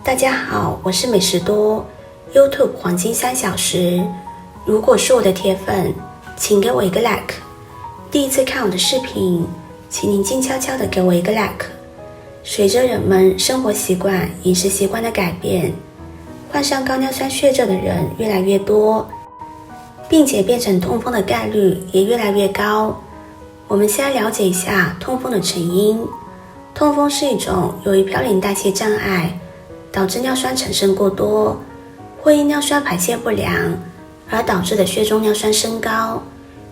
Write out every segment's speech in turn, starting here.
大家好，我是美食多 YouTube 黄金3小时。如果是我的铁粉，请给我一个 like。第一次看我的视频，请您静悄悄地给我一个 like。随着人们生活习惯、饮食习惯的改变，患上高尿酸血症的人越来越多，并且变成痛风的概率也越来越高。我们先来了解一下痛风的成因。痛风是一种由于嘌呤代谢障碍导致尿酸产生过多，或因尿酸排泄不良而导致的血中尿酸升高，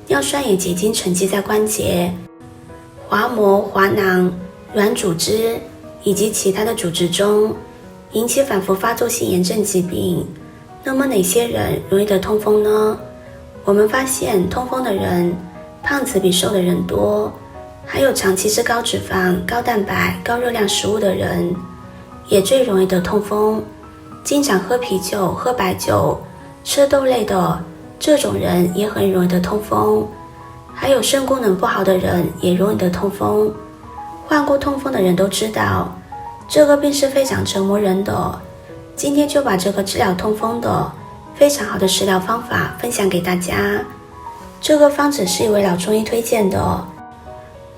尿酸也结晶沉积在关节、滑膜、滑囊、软组织以及其他的组织中，引起反复发作性炎症疾病。那么哪些人容易得痛风呢？我们发现痛风的人胖子比瘦的人多，还有长期吃高脂肪、高蛋白、高热量食物的人也最容易得痛风。经常喝啤酒、喝白酒、吃豆类的这种人也很容易得痛风。还有肾功能不好的人也容易得痛风。患过痛风的人都知道，这个病是非常折磨人的。今天就把这个治疗痛风的非常好的食疗方法分享给大家。这个方子是一位老中医推荐的，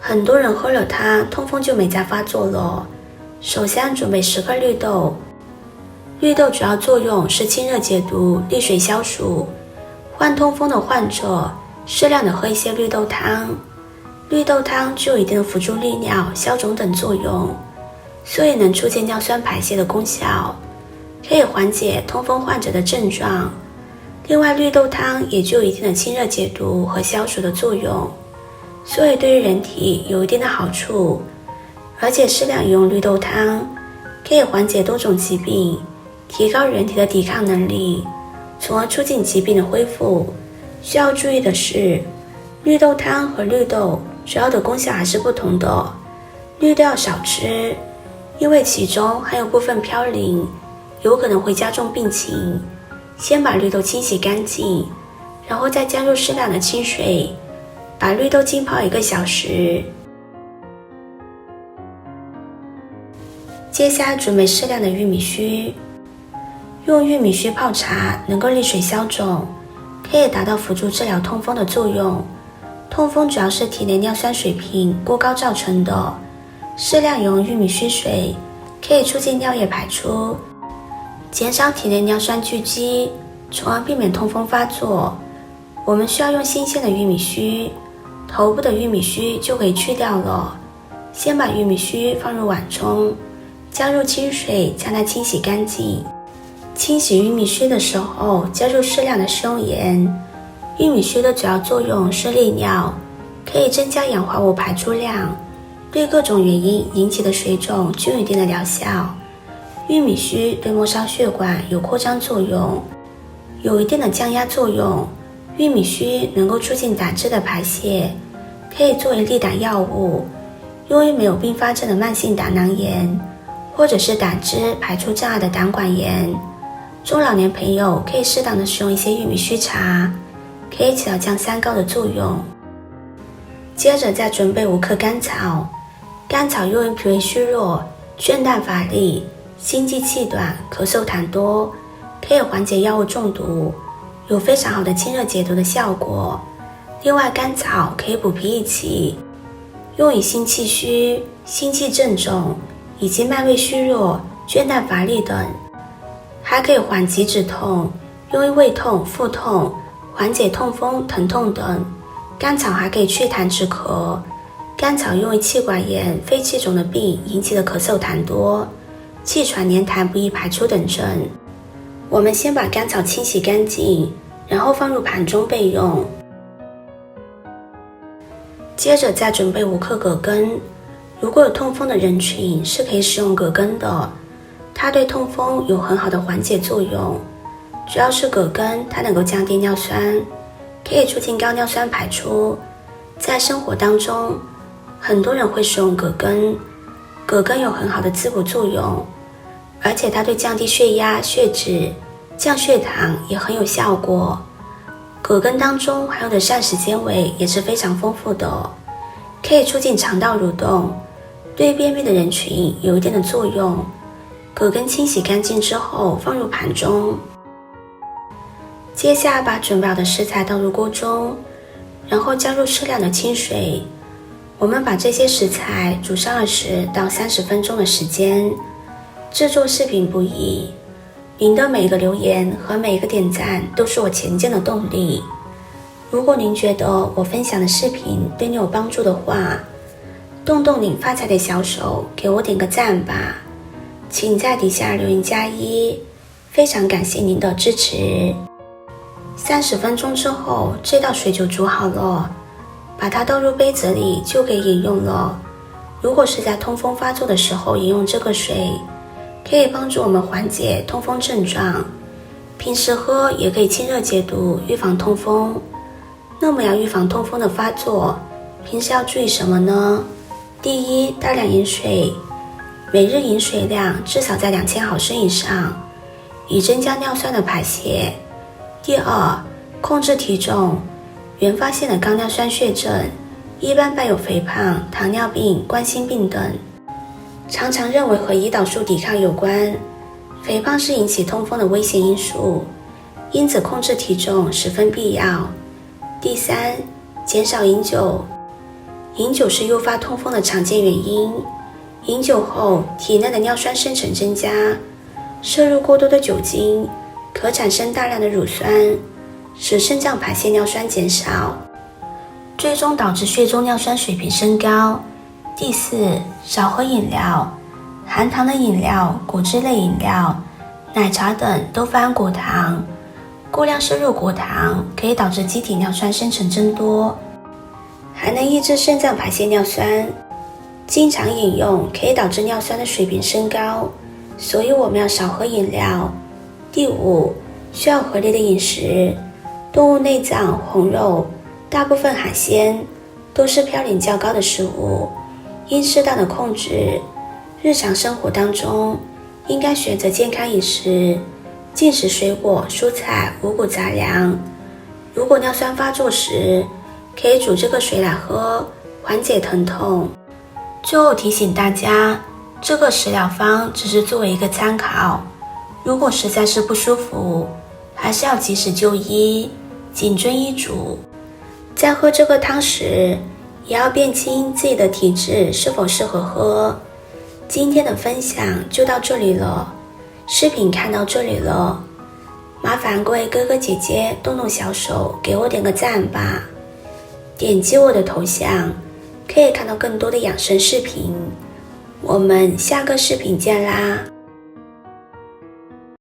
很多人喝了它，痛风就没再发作了。首先准备10克绿豆，绿豆主要作用是清热解毒、利水消暑。患痛风的患者适量的喝一些绿豆汤，绿豆汤具有一定的辅助利尿、消肿等作用，所以能促进尿酸排泄的功效，可以缓解痛风患者的症状。另外，绿豆汤也具有一定的清热解毒和消暑的作用，所以对于人体有一定的好处。而且适量饮用绿豆汤可以缓解多种疾病，提高人体的抵抗能力，从而促进疾病的恢复。需要注意的是，绿豆汤和绿豆主要的功效还是不同的。绿豆要少吃，因为其中含有部分嘌呤，有可能会加重病情。先把绿豆清洗干净，然后再加入适量的清水，把绿豆浸泡1个小时。接下来准备适量的玉米须，用玉米须泡茶能够利水消肿，可以达到辅助治疗痛风的作用。痛风主要是体内尿酸水平过高造成的，适量饮用玉米须水可以促进尿液排出，减少体内尿酸聚集，从而避免痛风发作。我们需要用新鲜的玉米须，头部的玉米须就可以去掉了。先把玉米须放入碗中，加入清水将它清洗干净。清洗玉米须的时候加入适量的食用盐。玉米须的主要作用是利尿，可以增加氧化物排出量，对各种原因引起的水肿具有一定的疗效。玉米须对末梢血管有扩张作用，有一定的降压作用。玉米须能够促进胆汁的排泄，可以作为利胆药物，用于没有并发症的慢性胆囊炎，或者是胆汁排出障碍的胆管炎。中老年朋友可以适当的使用一些玉米须茶，可以起到降三高的作用。接着再准备5克甘草，甘草用于脾胃虚弱、倦怠乏力、心悸气短、咳嗽痰多，可以缓解药物中毒，有非常好的清热解毒的效果。另外，甘草可以补脾益气，用于心气虚、心悸症肿以及脉胃虚弱、倦怠乏力等，还可以缓急止痛，用于胃痛、腹痛、缓解痛风、疼痛等。甘草还可以祛痰止咳，甘草用于气管炎、肺气肿的病引起的咳嗽痰多、气喘黏痰不易排出等症。我们先把甘草清洗干净，然后放入盘中备用。接着再准备5克葛根，如果有痛风的人群是可以使用葛根的，它对痛风有很好的缓解作用。主要是葛根它能够降低尿酸，可以促进高尿酸排出。在生活当中，很多人会使用葛根，葛根有很好的滋补作用，而且它对降低血压、血脂、降血糖也很有效果。葛根当中含有的膳食纤维也是非常丰富的，可以促进肠道蠕动，对便秘的人群有一定的作用。葛根清洗干净之后放入盘中。接下来把准备好的食材倒入锅中，然后加入适量的清水。我们把这些食材煮上20到30分钟的时间。制作视频不易，您的每一个留言和每一个点赞都是我前进的动力。如果您觉得我分享的视频对你有帮助的话，动动您发财的小手，给我点个赞吧。请在底下留言+1，非常感谢您的支持。30分钟之后，这道水就煮好了，把它倒入杯子里就可以饮用了。如果是在痛风发作的时候饮用这个水，可以帮助我们缓解痛风症状。平时喝也可以清热解毒，预防痛风。那么要预防痛风的发作，平时要注意什么呢？第一，大量饮水，每日饮水量至少在2000毫升以上，以增加尿酸的排泄。第二，控制体重，原发性的高尿酸血症一般伴有肥胖、糖尿病、冠心病等，常常认为和胰岛素抵抗有关。肥胖是引起痛风的危险因素，因此控制体重十分必要。第三，减少饮酒，饮酒是诱发痛风的常见原因。饮酒后，体内的尿酸生成增加，摄入过多的酒精可产生大量的乳酸，使肾脏排泄尿酸减少，最终导致血中尿酸水平升高。第四，少喝饮料，含糖的饮料、果汁类饮料、奶茶等都富含果糖，过量摄入果糖可以导致机体尿酸生成增多，还能抑制肾脏排泄尿酸。经常饮用可以导致尿酸的水平升高，所以我们要少喝饮料。第五，需要合理的饮食，动物内脏、红肉、大部分海鲜都是嘌呤较高的食物，应适当的控制。日常生活当中应该选择健康饮食，禁食水果、蔬菜、五谷杂粮。如果尿酸发作时，可以煮这个水来喝，缓解疼痛。最后提醒大家，这个食疗方只是作为一个参考，如果实在是不舒服，还是要及时就医，谨遵医嘱。在喝这个汤时，也要辨清自己的体质是否适合喝。今天的分享就到这里了，视频看到这里了，麻烦各位哥哥姐姐动动小手，给我点个赞吧。点击我的头像，可以看到更多的养生视频。我们下个视频见啦！